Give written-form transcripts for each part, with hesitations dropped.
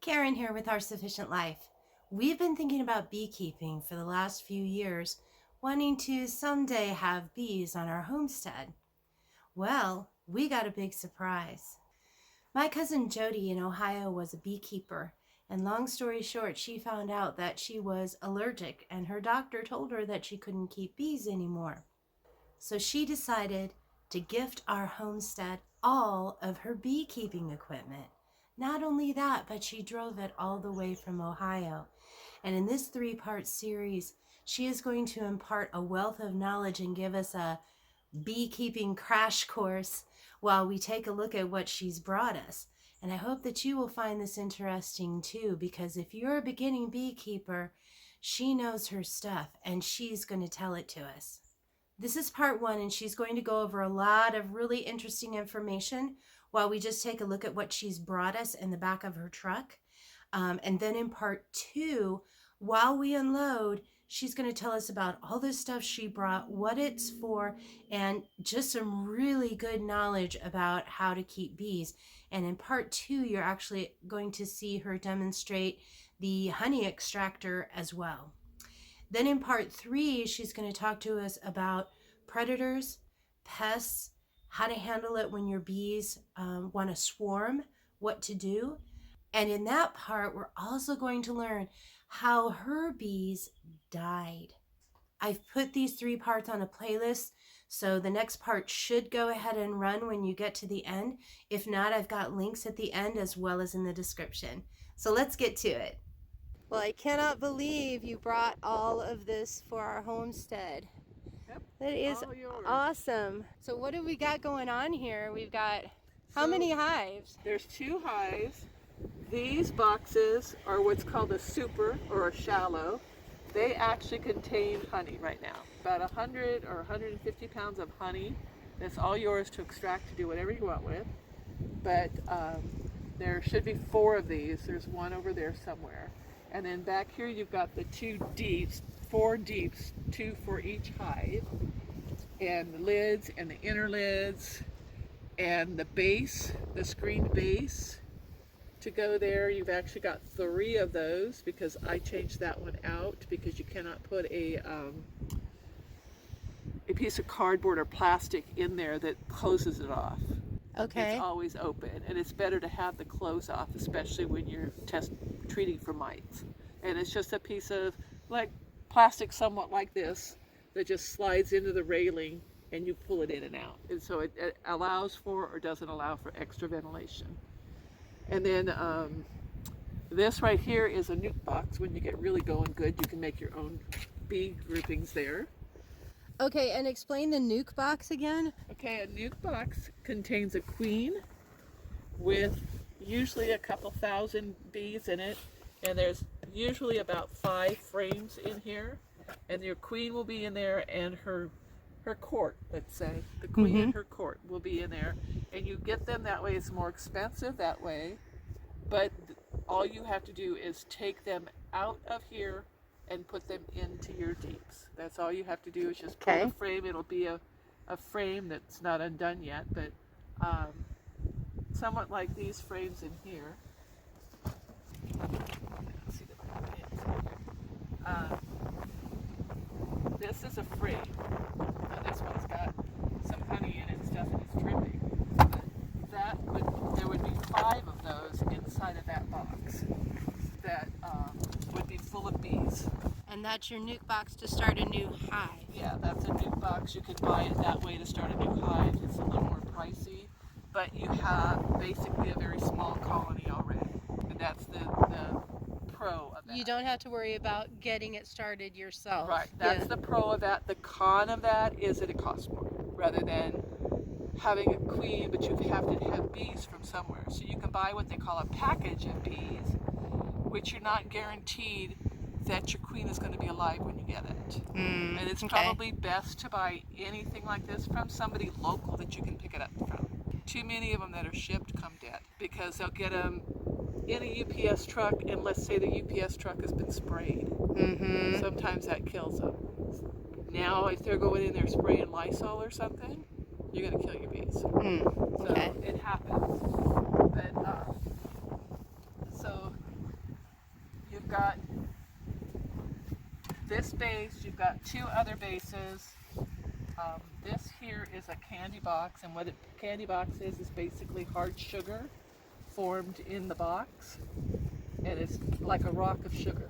Karyn here with Our Sufficient Life. We've been thinking about beekeeping for the last few years, wanting to someday have bees on our homestead. Well, we got a big surprise. My cousin Jody in Ohio was a beekeeper, and long story short, she found out that she was allergic and her doctor told her that she couldn't keep bees anymore. So she decided to gift our homestead all of her beekeeping equipment. Not only that, but she drove it all the way from Ohio. And in this 3-part series, she is going to impart a wealth of knowledge and give us a beekeeping crash course while we take a look at what she's brought us. And I hope that you will find this interesting too, because if you're a beginning beekeeper, she knows her stuff and she's going to tell it to us. This is part 1, and she's going to go over a lot of really interesting information while we just take a look at what she's brought us in the back of her truck. And then in part 2, while we unload, she's going to tell us about all this stuff she brought, what it's for, and just some really good knowledge about how to keep bees. And in part 2, you're actually going to see her demonstrate the honey extractor as well. Then in part 3, she's going to talk to us about predators, pests, how to handle it when your bees want to swarm, what to do. And in that part, we're also going to learn how her bees died. I've put these 3 parts on a playlist, so the next part should go ahead and run when you get to the end. If not, I've got links at the end as well as in the description. So let's get to it. Well, I cannot believe you brought all of this for our homestead. Yep, That is all yours. awesome. So what do we got going on here? We've got how many hives? There's 2 hives. These boxes are what's called a super or a shallow. They actually contain honey right now. About 100 or 150 pounds of honey. That's all yours to extract, to do whatever you want with. But there should be 4 of these. There's one over there somewhere. And then back here you've got the 2 deeps, 4 deeps, 2 for each hive. And the lids and the inner lids and the base, the screened base to go there. You've actually got 3 of those because I changed that one out because you cannot put a piece of cardboard or plastic in there that closes it off. Okay. It's always open, and it's better to have the close off, especially when you're treating for mites. And it's just a piece of like plastic, somewhat like this, that just slides into the railing and you pull it in and out. And so it allows for or doesn't allow for extra ventilation. And then this right here is a Nuke Box. When you get really going good, you can make your own bee groupings there. Okay, and explain the Nuke Box again. Okay, a Nuke Box contains a queen with usually a couple thousand bees in it, and there's usually about 5 frames in here, and your queen will be in there, and her court, let's say, the queen and her court will be in there, and you get them that way. It's more expensive that way, but all you have to do is take them out of here and put them into your deeps. That's all you have to do is just pull the frame. It'll be a frame that's not undone yet, but somewhat like these frames in here. Let's see the back ends. This is a frame. Now this one's got some honey in it and stuff, and it's dripping. But there would be 5 of those inside of that box that would be full of bees. And that's your Nuke Box to start a new hive. Yeah, that's a Nuke Box. You could buy it that way to start a new hive. It's a little more pricey, but you have basically a very small colony already. And that's the pro of that. You don't have to worry about getting it started yourself. Right, that's the pro of that. The con of that is that it costs more, rather than having a queen, but you have to have bees from somewhere. So you can buy what they call a package of bees, which you're not guaranteed that your queen is going to be alive when you get it. And it's probably best to buy anything like this from somebody local that you can pick it up from. Too many of them that are shipped come dead because they'll get them in a UPS truck, and let's say the UPS truck has been sprayed. Sometimes that kills them. Now if they're going in there spraying Lysol or something, you're going to kill your bees. So it happens. But so got this base, you've got two other bases. This here is a candy box, and what a candy box is basically hard sugar formed in the box, and it's like a rock of sugar.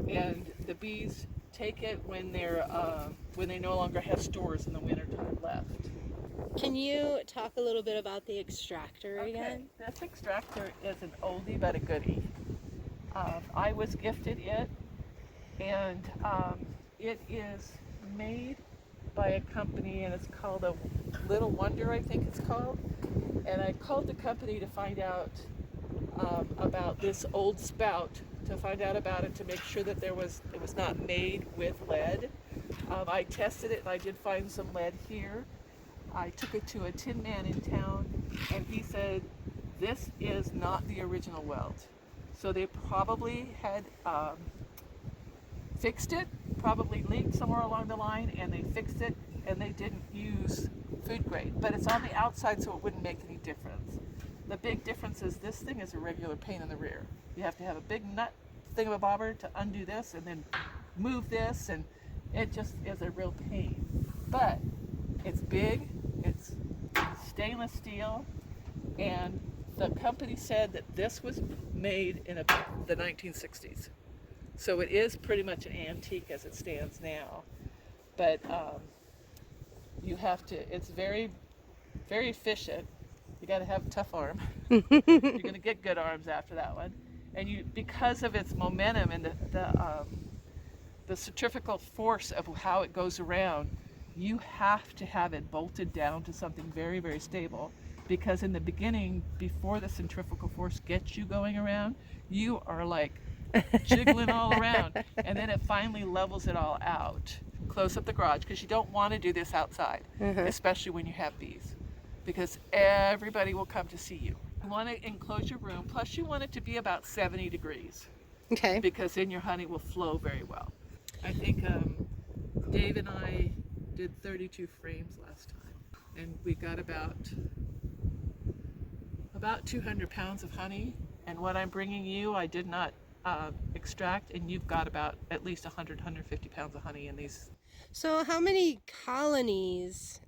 And the bees take it when they no longer have stores in the wintertime left. Can you talk a little bit about the extractor again? This extractor is an oldie but a goodie. I was gifted it, and it is made by a company, and it's called a Little Wonder, I think it's called. And I called the company to find out about this old spout, to find out about it, to make sure that it was not made with lead. I tested it and I did find some lead here. I took it to a tin man in town, and he said this is not the original weld. So they probably had fixed it, probably leaked somewhere along the line, and they fixed it, and they didn't use food grade. But it's on the outside, so it wouldn't make any difference. The big difference is this thing is a regular pain in the rear. You have to have a big nut thingamabobber to undo this and then move this, and it just is a real pain. But it's big, it's stainless steel, and the company said that this was made in the 1960s. So it is pretty much an antique as it stands now. But you have to, it's very, very efficient. You got to have a tough arm. You're going to get good arms after that one. And you, because of its momentum and the centrifugal force of how it goes around, you have to have it bolted down to something very, very stable. Because in the beginning, before the centrifugal force gets you going around, you are like jiggling all around, and then it finally levels it all out. Close up the garage, because you don't want to do this outside, especially when you have bees, because everybody will come to see you. You want to enclose your room, plus you want it to be about 70 degrees. Okay. Because then your honey will flow very well. I think Dave and I did 32 frames last time, and we got about 200 pounds of honey. And what I'm bringing you, I did not extract, and you've got about at least 150 pounds of honey in these. So how many colonies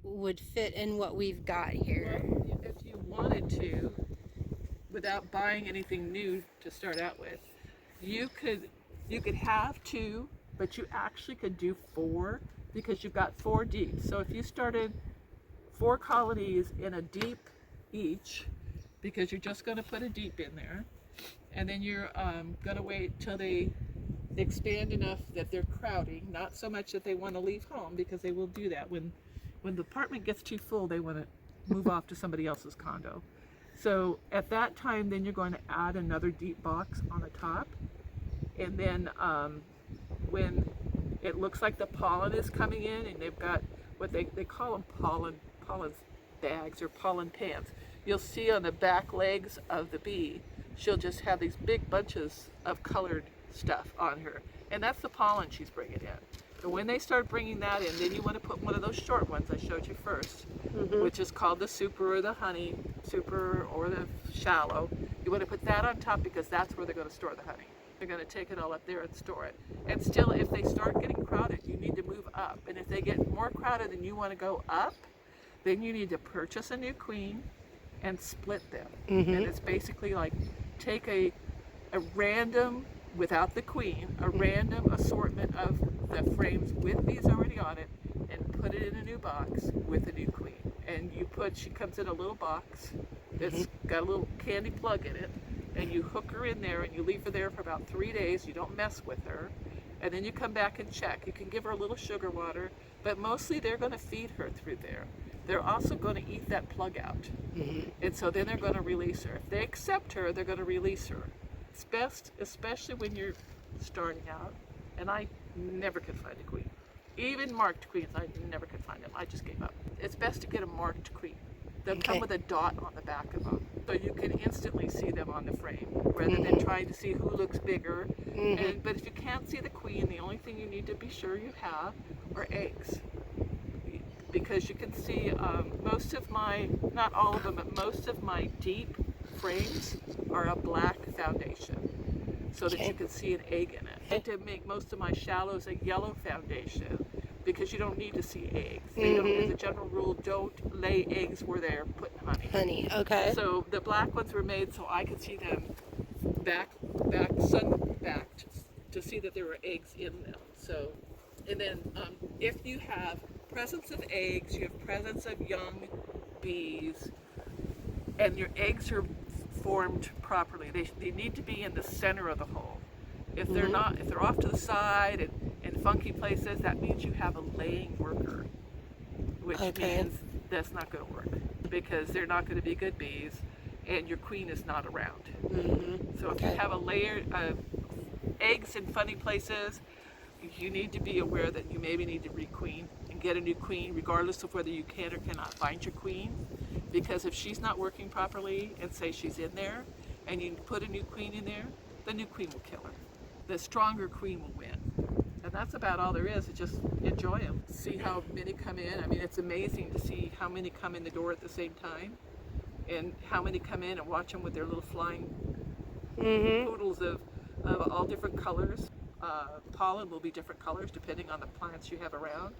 would fit in what we've got here? Well, if you wanted to, without buying anything new to start out with, you could have 2, but you actually could do 4, because you've got 4 deep. So if you started 4 colonies in a deep each, because you're just going to put a deep in there, and then you're going to wait till they expand enough that they're crowding, not so much that they want to leave home, because they will do that. When the apartment gets too full, they want to move off to somebody else's condo. So at that time, then you're going to add another deep box on the top, and then when it looks like the pollen is coming in, and they've got what they call them pollen bags or pollen pans. You'll see on the back legs of the bee, she'll just have these big bunches of colored stuff on her, and that's the pollen she's bringing in. And when they start bringing that in, then you want to put one of those short ones I showed you first, which is called the super or the honey super or the shallow. You want to put that on top, because that's where they're going to store the honey. They're going to take it all up there and store it. And still, if they start getting crowded, you need to move up. And if they get more crowded than you want to go up, then you need to purchase a new queen and split them. And it's basically like take a random, without the queen, a random assortment of the frames with bees already on it, and put it in a new box with a new queen. And she comes in a little box that's got a little candy plug in it, and you hook her in there, and you leave her there for about 3 days. You don't mess with her, and then you come back and check. You can give her a little sugar water, but mostly they're going to feed her through there. They're also going to eat that plug out, and so then they're going to release her. If they accept her, they're going to release her. It's best, especially when you're starting out, and I never could find a queen. Even marked queens, I never could find them. I just gave up. It's best to get a marked queen. They'll come with a dot on the back of them, so you can instantly see them on the frame, rather than trying to see who looks bigger. But if you can't see the queen, the only thing you need to be sure you have are eggs. Because you can see most of my, not all of them, but most of my deep frames are a black foundation. so that Okay. you can see an egg in it. I like to make most of my shallows a yellow foundation because you don't need to see eggs. They don't, as a general rule, don't lay eggs where they're putting honey. Honey, okay. So the black ones were made so I could see them sun backed, to see that there were eggs in them. So, and then if you have presence of eggs, you have presence of young bees, and your eggs are formed properly. They need to be in the center of the hole. If they're not, if they're off to the side and in funky places, that means you have a laying worker, which means that's not going to work because they're not going to be good bees, and your queen is not around. So if you have a layer of eggs in funny places, you need to be aware that you maybe need to requeen and get a new queen, regardless of whether you can or cannot find your queen. Because if she's not working properly, and say she's in there, and you put a new queen in there, the new queen will kill her. The stronger queen will win. And that's about all there is. Just enjoy them. See how many come in. I mean, it's amazing to see how many come in the door at the same time, and how many come in and watch them with their little flying poodles of all different colors. Pollen will be different colors depending on the plants you have around.